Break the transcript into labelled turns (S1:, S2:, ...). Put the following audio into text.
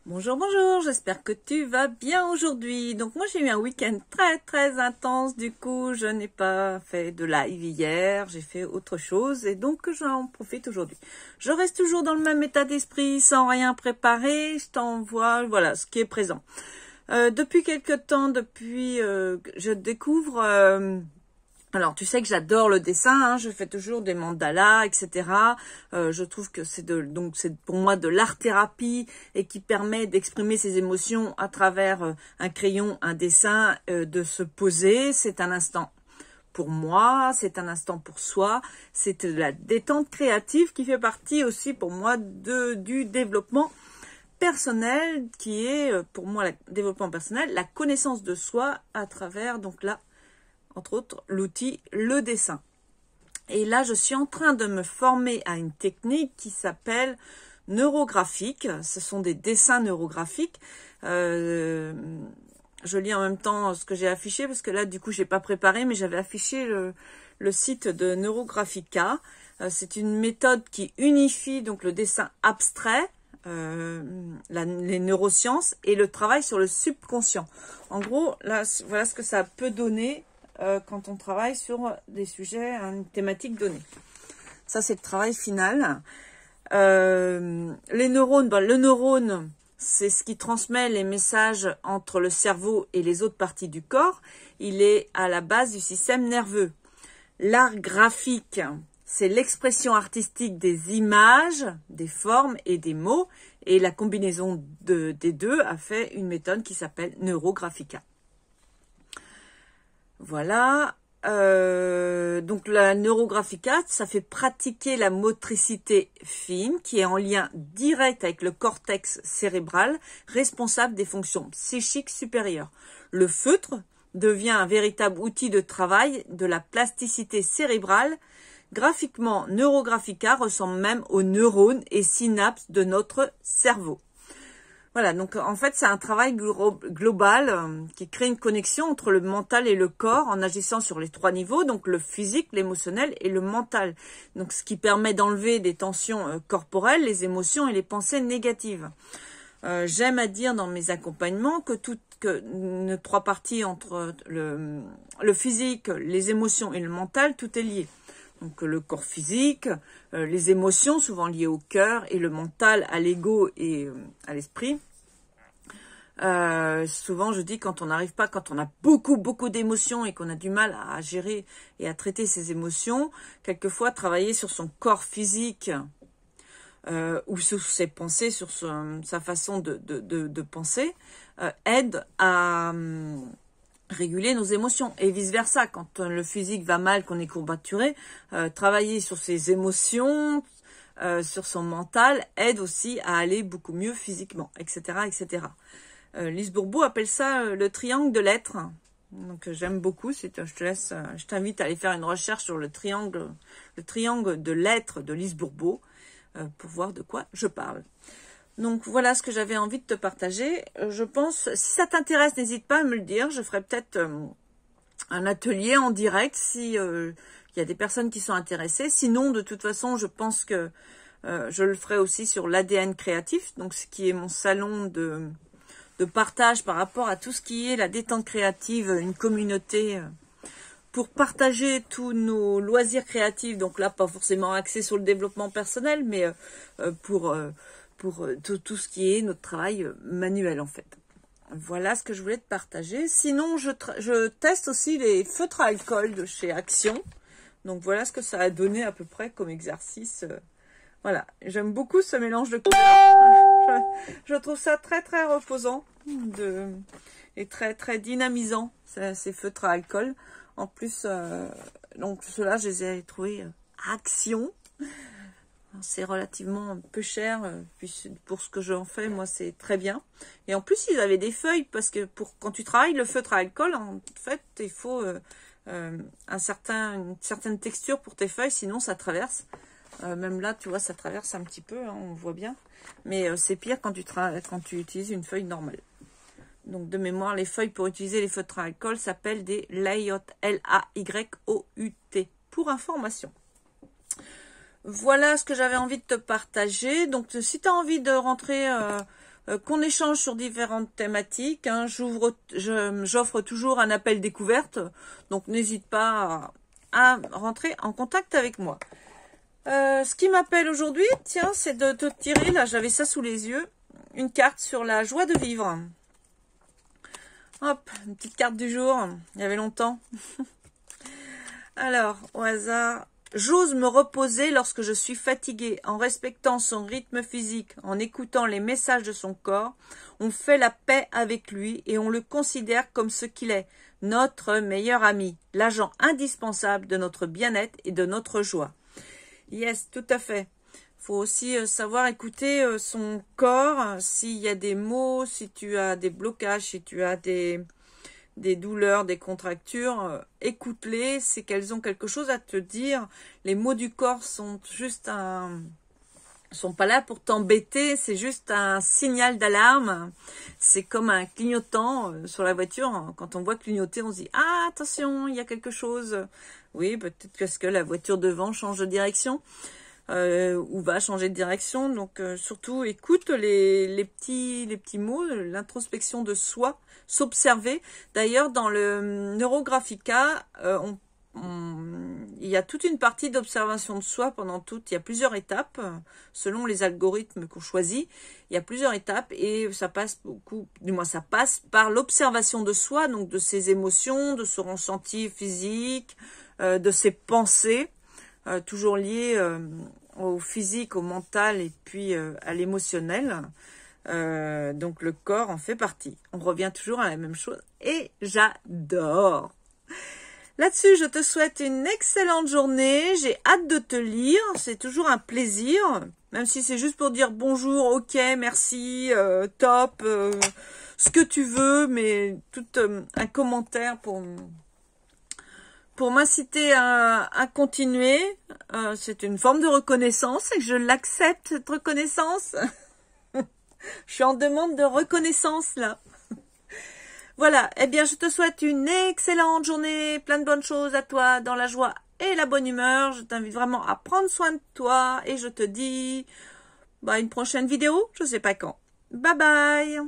S1: Bonjour, bonjour, j'espère que tu vas bien aujourd'hui. Donc moi j'ai eu un week-end très intense, du coup je n'ai pas fait de live hier, j'ai fait autre chose et donc j'en profite aujourd'hui. Je reste toujours dans le même état d'esprit, sans rien préparer, je t'envoie, voilà, ce qui est présent. Depuis quelque temps, je découvre... alors, tu sais que j'adore le dessin, hein, je fais toujours des mandalas, etc. Je trouve que c'est pour moi de l'art-thérapie et qui permet d'exprimer ses émotions à travers un crayon, un dessin, de se poser. C'est un instant pour moi, c'est un instant pour soi, c'est de la détente créative qui fait partie aussi pour moi du développement personnel, qui est pour moi le développement personnel, la connaissance de soi à travers, donc là, entre autres, l'outil, le dessin. Et là, je suis en train de me former à une technique qui s'appelle neurographique. Ce sont des dessins neurographiques. Je lis en même temps ce que j'ai affiché, parce que là, du coup, j'ai pas préparé, mais j'avais affiché le site de Neurographica. C'est une méthode qui unifie donc le dessin abstrait, les neurosciences et le travail sur le subconscient. En gros, là, voilà ce que ça peut donner quand on travaille sur des sujets, une thématique donnée. Ça, c'est le travail final. Les neurones, le neurone, c'est ce qui transmet les messages entre le cerveau et les autres parties du corps. Il est à la base du système nerveux. L'art graphique, c'est l'expression artistique des images, des formes et des mots. Et la combinaison des deux a fait une méthode qui s'appelle Neurographica. Voilà, donc la Neurographica, ça fait pratiquer la motricité fine qui est en lien direct avec le cortex cérébral, responsable des fonctions psychiques supérieures. Le feutre devient un véritable outil de travail de la plasticité cérébrale. Graphiquement, Neurographica ressemble même aux neurones et synapses de notre cerveau. Voilà, donc en fait, c'est un travail global qui crée une connexion entre le mental et le corps en agissant sur les trois niveaux, donc le physique, l'émotionnel et le mental. Donc ce qui permet d'enlever des tensions corporelles, les émotions et les pensées négatives. J'aime à dire dans mes accompagnements que nos trois parties entre le physique, les émotions et le mental, tout est lié. Donc le corps physique, les émotions souvent liées au cœur et le mental à l'ego et à l'esprit. Souvent je dis quand on n'arrive pas, quand on a beaucoup d'émotions et qu'on a du mal à gérer et à traiter ses émotions, quelquefois travailler sur son corps physique ou sur ses pensées, sur sa façon de penser, aide à réguler nos émotions et vice versa. Quand le physique va mal, qu'on est courbaturé, travailler sur ses émotions, sur son mental aide aussi à aller beaucoup mieux physiquement, etc., etc. Lise Bourbeau appelle ça le triangle de l'être. Donc j'aime beaucoup. Je t'invite à aller faire une recherche sur le triangle de l'être de Lise Bourbeau pour voir de quoi je parle. Donc voilà ce que j'avais envie de te partager. Je pense, si ça t'intéresse, n'hésite pas à me le dire. Je ferai peut-être un atelier en direct si il y a des personnes qui sont intéressées. Sinon, de toute façon, je pense que je le ferai aussi sur l'ADN créatif, donc ce qui est mon salon de partage par rapport à tout ce qui est la détente créative, une communauté pour partager tous nos loisirs créatifs. Donc là, pas forcément axé sur le développement personnel, mais pour tout ce qui est notre travail manuel en fait. Voilà ce que je voulais te partager. Sinon, je teste aussi les feutres à alcool de chez Action. Donc voilà ce que ça a donné à peu près comme exercice. Voilà, j'aime beaucoup ce mélange de couleurs. Je trouve ça très reposant et très dynamisant, ces feutres à alcool. En plus, donc ceux-là, je les ai trouvés Action. C'est relativement peu cher, puis pour ce que j'en fais, moi, c'est très bien. Et en plus, ils avaient des feuilles, parce que quand tu travailles le feutre à alcool, en fait, il faut une certaine texture pour tes feuilles, sinon ça traverse. Même là, tu vois, ça traverse un petit peu, hein, on voit bien. Mais c'est pire quand tu utilises une feuille normale. Donc, de mémoire, les feuilles pour utiliser les feutres à alcool s'appellent des Layot, L-A-Y-O-U-T, pour information. Voilà ce que j'avais envie de te partager. Donc, si tu as envie de rentrer qu'on échange sur différentes thématiques. Hein. J'offre toujours un appel découverte, donc n'hésite pas à rentrer en contact avec moi. Ce qui m'appelle aujourd'hui, tiens, c'est de te tirer, là j'avais ça sous les yeux, une carte sur la joie de vivre. Hop, une petite carte du jour, il y avait longtemps. Alors, au hasard, j'ose me reposer lorsque je suis fatiguée, en respectant son rythme physique, en écoutant les messages de son corps. On fait la paix avec lui et on le considère comme ce qu'il est, notre meilleur ami, l'agent indispensable de notre bien-être et de notre joie. Yes, tout à fait. Faut aussi savoir écouter son corps, s'il y a des maux, si tu as des blocages, si tu as des douleurs, des contractures, écoute-les, c'est qu'elles ont quelque chose à te dire. Les mots du corps sont juste sont pas là pour t'embêter, c'est juste un signal d'alarme. C'est comme un clignotant sur la voiture. Quand on voit clignoter, on se dit « Ah, attention, il y a quelque chose ». Oui, peut-être parce que la voiture devant change de direction ou va changer de direction. Donc, surtout, écoute les petits mots, l'introspection de soi, s'observer. D'ailleurs, dans le Neurographica, il y a toute une partie d'observation de soi pendant il y a plusieurs étapes, selon les algorithmes qu'on choisit, il y a plusieurs étapes et ça passe ça passe par l'observation de soi, donc de ses émotions, de son ressenti physique, de ses pensées, toujours liées au physique, au mental et puis à l'émotionnel. Donc le corps en fait partie. On revient toujours à la même chose et j'adore. Là-dessus, je te souhaite une excellente journée. J'ai hâte de te lire. C'est toujours un plaisir. Même si c'est juste pour dire bonjour, ok, merci, top, ce que tu veux. Mais tout un commentaire pour m'inciter à continuer. C'est une forme de reconnaissance et je l'accepte, cette reconnaissance. Je suis en demande de reconnaissance là. Voilà, eh bien je te souhaite une excellente journée, plein de bonnes choses à toi, dans la joie et la bonne humeur. Je t'invite vraiment à prendre soin de toi et je te dis une prochaine vidéo, je sais pas quand. Bye bye.